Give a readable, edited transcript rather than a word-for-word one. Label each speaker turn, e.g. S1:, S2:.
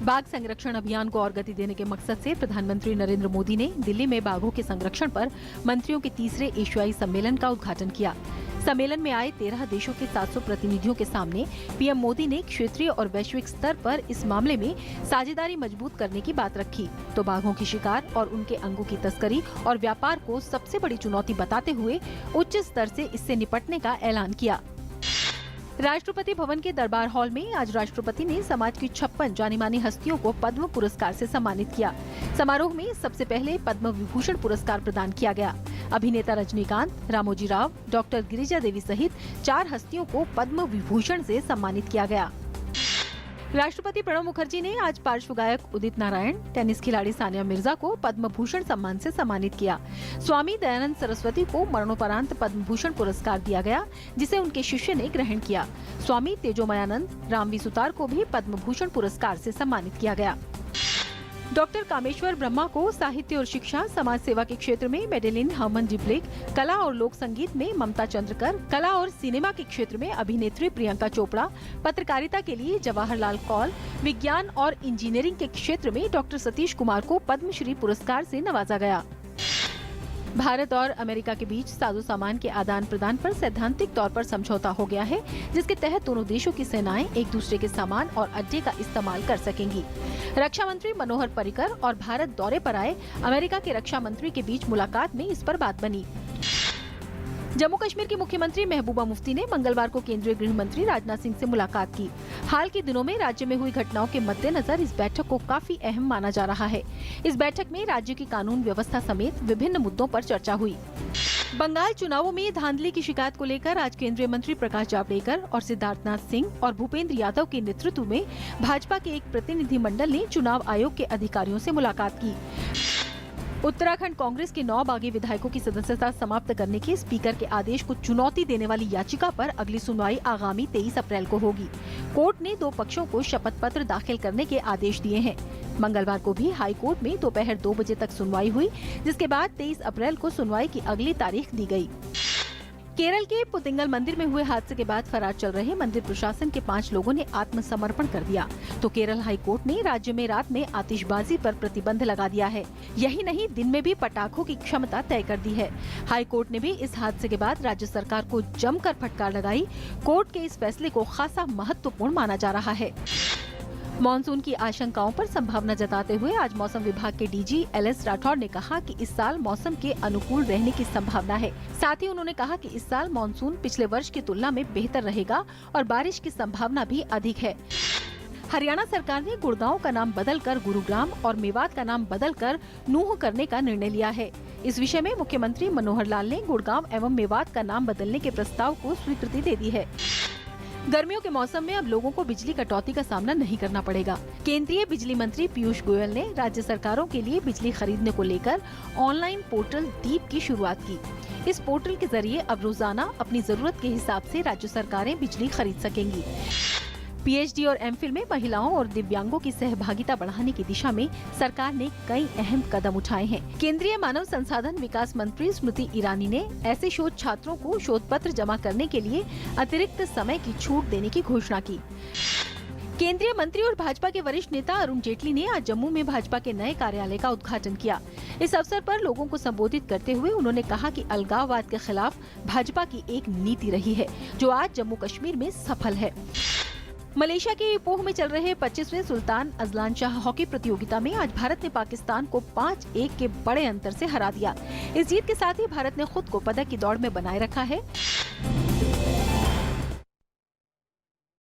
S1: बाघ संरक्षण अभियान को और गति देने के मकसद से प्रधानमंत्री नरेंद्र मोदी ने दिल्ली में बाघों के संरक्षण पर मंत्रियों के तीसरे एशियाई सम्मेलन का उद्घाटन किया। सम्मेलन में आए 13 देशों के 700 प्रतिनिधियों के सामने पीएम मोदी ने क्षेत्रीय और वैश्विक स्तर पर इस मामले में साझेदारी मजबूत करने की बात रखी तो बाघों की शिकार और उनके अंगों की तस्करी और व्यापार को सबसे बड़ी चुनौती बताते हुए उच्च स्तर से इससे निपटने का ऐलान किया। राष्ट्रपति भवन के दरबार हॉल में आज राष्ट्रपति ने समाज की 56 जानी मानी हस्तियों को पद्म पुरस्कार से सम्मानित किया। समारोह में सबसे पहले पद्म विभूषण पुरस्कार प्रदान किया गया। अभिनेता रजनीकांत, रामोजी राव, डॉक्टर गिरिजा देवी सहित 4 हस्तियों को पद्म विभूषण से सम्मानित किया गया। राष्ट्रपति प्रणब मुखर्जी ने आज पार्श्व गायक उदित नारायण, टेनिस खिलाड़ी सानिया मिर्जा को पद्म भूषण सम्मान से सम्मानित किया। स्वामी दयानंद सरस्वती को मरणोपरांत पद्म भूषण पुरस्कार दिया गया, जिसे उनके शिष्य ने ग्रहण किया। स्वामी तेजोमयानंद रामवी सुतार को भी पद्म भूषण पुरस्कार से सम्मानित किया गया। डॉक्टर कामेश्वर ब्रह्मा को साहित्य और शिक्षा, समाज सेवा के क्षेत्र में मेडेलिन हरमन डिप्लिक, कला और लोक संगीत में ममता चंद्रकर, कला और सिनेमा के क्षेत्र में अभिनेत्री प्रियंका चोपड़ा, पत्रकारिता के लिए जवाहरलाल कौल, विज्ञान और इंजीनियरिंग के क्षेत्र में डॉक्टर सतीश कुमार को पद्मश्री पुरस्कार से नवाजा गया। भारत और अमेरिका के बीच साजो सामान के आदान प्रदान पर सैद्धांतिक तौर पर समझौता हो गया है, जिसके तहत दोनों देशों की सेनाएं एक दूसरे के सामान और अड्डे का इस्तेमाल कर सकेंगी। रक्षा मंत्री मनोहर पर्रिकर और भारत दौरे पर आए अमेरिका के रक्षा मंत्री के बीच मुलाकात में इस पर बात बनी। जम्मू कश्मीर की मुख्यमंत्री महबूबा मुफ्ती ने मंगलवार को केंद्रीय गृह मंत्री राजनाथ सिंह से मुलाकात की। हाल के दिनों में राज्य में हुई घटनाओं के मद्देनजर इस बैठक को काफी अहम माना जा रहा है। इस बैठक में राज्य की कानून व्यवस्था समेत विभिन्न मुद्दों पर चर्चा हुई। बंगाल चुनावों में धांधली की शिकायत को लेकर आज केंद्रीय मंत्री प्रकाश जावड़ेकर और सिद्धार्थनाथ सिंह और भूपेंद्र यादव के नेतृत्व में भाजपा के एक प्रतिनिधि मंडल ने चुनाव आयोग के अधिकारियों से मुलाकात की। उत्तराखंड कांग्रेस के 9 बागी विधायकों की सदस्यता समाप्त करने के स्पीकर के आदेश को चुनौती देने वाली याचिका पर अगली सुनवाई आगामी 23 अप्रैल को होगी। कोर्ट ने 2 पक्षों को शपथ पत्र दाखिल करने के आदेश दिए हैं। मंगलवार को भी हाई कोर्ट में दोपहर 2 बजे तक सुनवाई हुई, जिसके बाद 23 अप्रैल को सुनवाई की अगली तारीख दी गई। केरल के पुतिंगल मंदिर में हुए हादसे के बाद फरार चल रहे मंदिर प्रशासन के 5 लोगों ने आत्मसमर्पण कर दिया तो केरल हाई कोर्ट ने राज्य में रात में आतिशबाजी पर प्रतिबंध लगा दिया है। यही नहीं, दिन में भी पटाखों की क्षमता तय कर दी है। हाई कोर्ट ने भी इस हादसे के बाद राज्य सरकार को जमकर फटकार लगाई। कोर्ट के इस फैसले को खासा महत्वपूर्ण माना जा रहा है। मॉनसून की आशंकाओं पर संभावना जताते हुए आज मौसम विभाग के डीजी एलएस राठौर ने कहा कि इस साल मौसम के अनुकूल रहने की संभावना है। साथ ही उन्होंने कहा कि इस साल मॉनसून पिछले वर्ष की तुलना में बेहतर रहेगा और बारिश की संभावना भी अधिक है। हरियाणा सरकार ने गुड़गांव का नाम बदलकर गुरुग्राम और मेवात का नाम बदलकर नूह करने का निर्णय लिया है। इस विषय में मुख्यमंत्री मनोहर लाल ने गुड़गांव एवं मेवात का नाम बदलने के प्रस्ताव को स्वीकृति दे दी है। गर्मियों के मौसम में अब लोगों को बिजली कटौती का सामना नहीं करना पड़ेगा। केंद्रीय बिजली मंत्री पीयूष गोयल ने राज्य सरकारों के लिए बिजली खरीदने को लेकर ऑनलाइन पोर्टल दीप की शुरुआत की। इस पोर्टल के जरिए अब रोजाना अपनी जरूरत के हिसाब से राज्य सरकारें बिजली खरीद सकेंगी। पीएचडी और एमफिल में महिलाओं और दिव्यांगों की सहभागिता बढ़ाने की दिशा में सरकार ने कई अहम कदम उठाए हैं। केंद्रीय मानव संसाधन विकास मंत्री स्मृति ईरानी ने ऐसे शोध छात्रों को शोध पत्र जमा करने के लिए अतिरिक्त समय की छूट देने की घोषणा की। केंद्रीय मंत्री और भाजपा के वरिष्ठ नेता अरुण जेटली ने आज जम्मू में भाजपा के नए कार्यालय का उद्घाटन किया। इस अवसर पर लोगों को संबोधित करते हुए उन्होंने कहा कि अलगाववाद के खिलाफ भाजपा की एक नीति रही है, जो आज जम्मू कश्मीर में सफल है। मलेशिया के इपोह में चल रहे 25वें सुल्तान अजलान शाह हॉकी प्रतियोगिता में आज भारत ने पाकिस्तान को 5-1 के बड़े अंतर से हरा दिया। इस जीत के साथ ही भारत ने खुद को पदक की दौड़ में बनाए रखा है।